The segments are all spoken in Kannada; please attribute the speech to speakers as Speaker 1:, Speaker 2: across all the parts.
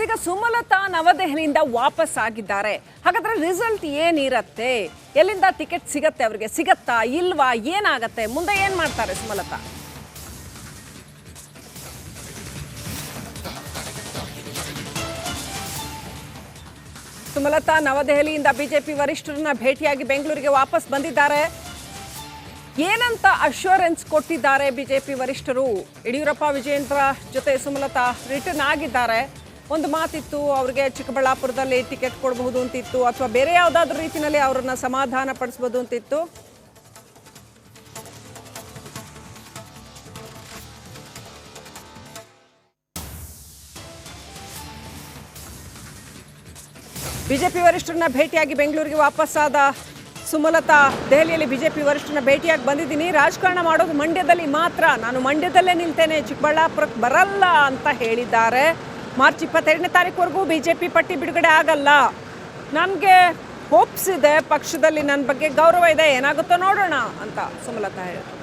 Speaker 1: ಈಗ ಸುಮಲತಾ ನವದೆಹಲಿಯಿಂದ ವಾಪಸ್ ಆಗಿದ್ದಾರೆ. ಹಾಗಾದ್ರೆ ರಿಸಲ್ಟ್ ಏನಿರತ್ತೆ? ಎಲ್ಲಿಂದ ಟಿಕೆಟ್ ಸಿಗತ್ತೆ? ಅವರಿಗೆ ಸಿಗತ್ತಾ ಇಲ್ವಾ? ಏನಾಗತ್ತೆ? ಮುಂದೆ ಏನ್ ಮಾಡ್ತಾರೆ ಸುಮಲತಾ? ಸುಮಲತಾ ನವದೆಹಲಿಯಿಂದ ಬಿಜೆಪಿ ವರಿಷ್ಠರನ್ನ ಭೇಟಿಯಾಗಿ ಬೆಂಗಳೂರಿಗೆ ವಾಪಸ್ ಬಂದಿದ್ದಾರೆ. ಏನಂತ ಅಶ್ಯೂರೆನ್ಸ್ ಕೊಟ್ಟಿದ್ದಾರೆ ಬಿಜೆಪಿ ವರಿಷ್ಠರು? ಯಡಿಯೂರಪ್ಪ ವಿಜಯೇಂದ್ರ ಜೊತೆ ಸುಮಲತಾ ರಿಟರ್ನ್ ಆಗಿದ್ದಾರೆ. ಒಂದು ಮಾತಿತ್ತು, ಅವರಿಗೆ ಚಿಕ್ಕಬಳ್ಳಾಪುರದಲ್ಲಿ ಟಿಕೆಟ್ ಕೊಡಬಹುದು ಅಂತಿತ್ತು, ಅಥವಾ ಬೇರೆ ಯಾವುದಾದ್ರೂ ರೀತಿಯಲ್ಲಿ ಅವರನ್ನ ಸಮಾಧಾನ ಪಡಿಸಬಹುದು ಅಂತಿತ್ತು. ಬಿಜೆಪಿ ವರಿಷ್ಠರನ್ನ ಭೇಟಿಯಾಗಿ ಬೆಂಗಳೂರಿಗೆ ವಾಪಸ್ಸಾದ ಸುಮಲತಾ ದೆಹಲಿಯಲ್ಲಿ ಬಿಜೆಪಿ ವರಿಷ್ಠರನ್ನ ಭೇಟಿಯಾಗಿ ಬಂದಿದ್ದೀನಿ. ರಾಜಕಾರಣ ಮಾಡೋದು ಮಂಡ್ಯದಲ್ಲಿ ಮಾತ್ರ, ನಾನು ಮಂಡ್ಯದಲ್ಲೇ ನಿಲ್ತೇನೆ, ಚಿಕ್ಕಬಳ್ಳಾಪುರಕ್ಕೆ ಬರಲ್ಲ ಅಂತ ಹೇಳಿದ್ದಾರೆ. ಮಾರ್ಚ್ 22ನೇ ತಾರೀಕುವರೆಗೂ ಬಿಜೆಪಿ ಪಟ್ಟಿ ಬಿಡುಗಡೆ ಆಗಲ್ಲ. ನನಗೆ ಹೋಪ್ಸ್ ಇದೆ, ಪಕ್ಷದಲ್ಲಿ ನನ್ನ ಬಗ್ಗೆ ಗೌರವ ಇದೆ, ಏನಾಗುತ್ತೋ ನೋಡೋಣ ಅಂತ ಸುಮಲತಾ ಹೇಳಿದ್ರು.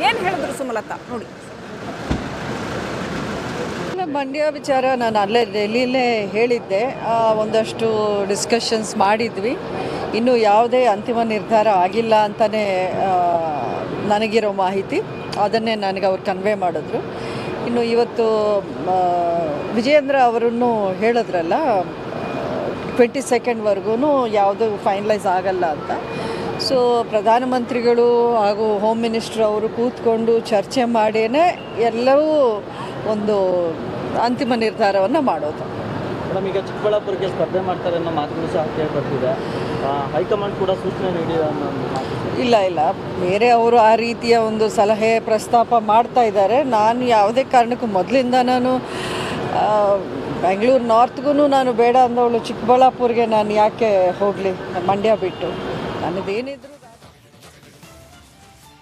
Speaker 1: ಏನು ಹೇಳಿದ್ರು ಸುಮಲತಾ ನೋಡಿ.
Speaker 2: ಮಂಡ್ಯ ವಿಚಾರ ನಾನು ಅಲ್ಲೇ ಡೆಲ್ಲಿಲೇ ಹೇಳಿದ್ದೆ. ಒಂದಷ್ಟು ಡಿಸ್ಕಷನ್ಸ್ ಮಾಡಿದ್ವಿ. ಇನ್ನೂ ಯಾವುದೇ ಅಂತಿಮ ನಿರ್ಧಾರ ಆಗಿಲ್ಲ ಅಂತಲೇ ನನಗಿರೋ ಮಾಹಿತಿ, ಅದನ್ನೇ ನನಗೆ ಅವ್ರು ಕನ್ವೆ ಮಾಡಿದ್ರು. ಇನ್ನು ಇವತ್ತು ವಿಜಯೇಂದ್ರ ಅವರನ್ನು ಹೇಳಿದ್ರಲ್ಲ 22nd ಯಾವುದು ಫೈನಲೈಸ್ ಆಗಲ್ಲ ಅಂತ. ಸೊ ಪ್ರಧಾನಮಂತ್ರಿಗಳು ಹಾಗೂ ಹೋಮ್ ಮಿನಿಸ್ಟ್ರು ಅವರು ಕೂತ್ಕೊಂಡು ಚರ್ಚೆ ಮಾಡಿಯೇ ಎಲ್ಲವೂ ಒಂದು ಅಂತಿಮ ನಿರ್ಧಾರವನ್ನು ಮಾಡೋದು.
Speaker 3: ಮೇಡಮ್, ಈಗ ಚಿಕ್ಕಬಳ್ಳಾಪುರಕ್ಕೆ ಸ್ಪರ್ಧೆ ಮಾಡ್ತಾರೆ ಅನ್ನೋ ಮಾತುಗಳು ಸಹ ಕೇಳಿಬರ್ತಿದೆ. ಹೈಕಮಾಂಡ್ ಕೂಡ ಸೂಚನೆ ನೀಡಿದೆ ಅನ್ನೋ ಒಂದು ಮಾತು.
Speaker 2: ಇಲ್ಲ, ಬೇರೆ ಅವರು ಆ ರೀತಿಯ ಒಂದು ಸಲಹೆ ಪ್ರಸ್ತಾಪ ಮಾಡ್ತಾ ಇದ್ದಾರೆ. ನಾನು ಯಾವುದೇ ಕಾರಣಕ್ಕೂ ಮೊದಲಿಂದ ನಾನು ಬೆಂಗಳೂರು ನಾರ್ತ್ಗೂ ನಾನು ಬೇಡ ಅಂದವಳು. ಚಿಕ್ಕಬಳ್ಳಾಪುರ್ಗೆ ನಾನು ಯಾಕೆ ಹೋಗಲಿ ಮಂಡ್ಯ ಬಿಟ್ಟು? ನನ್ನದೇನಿದ್ರು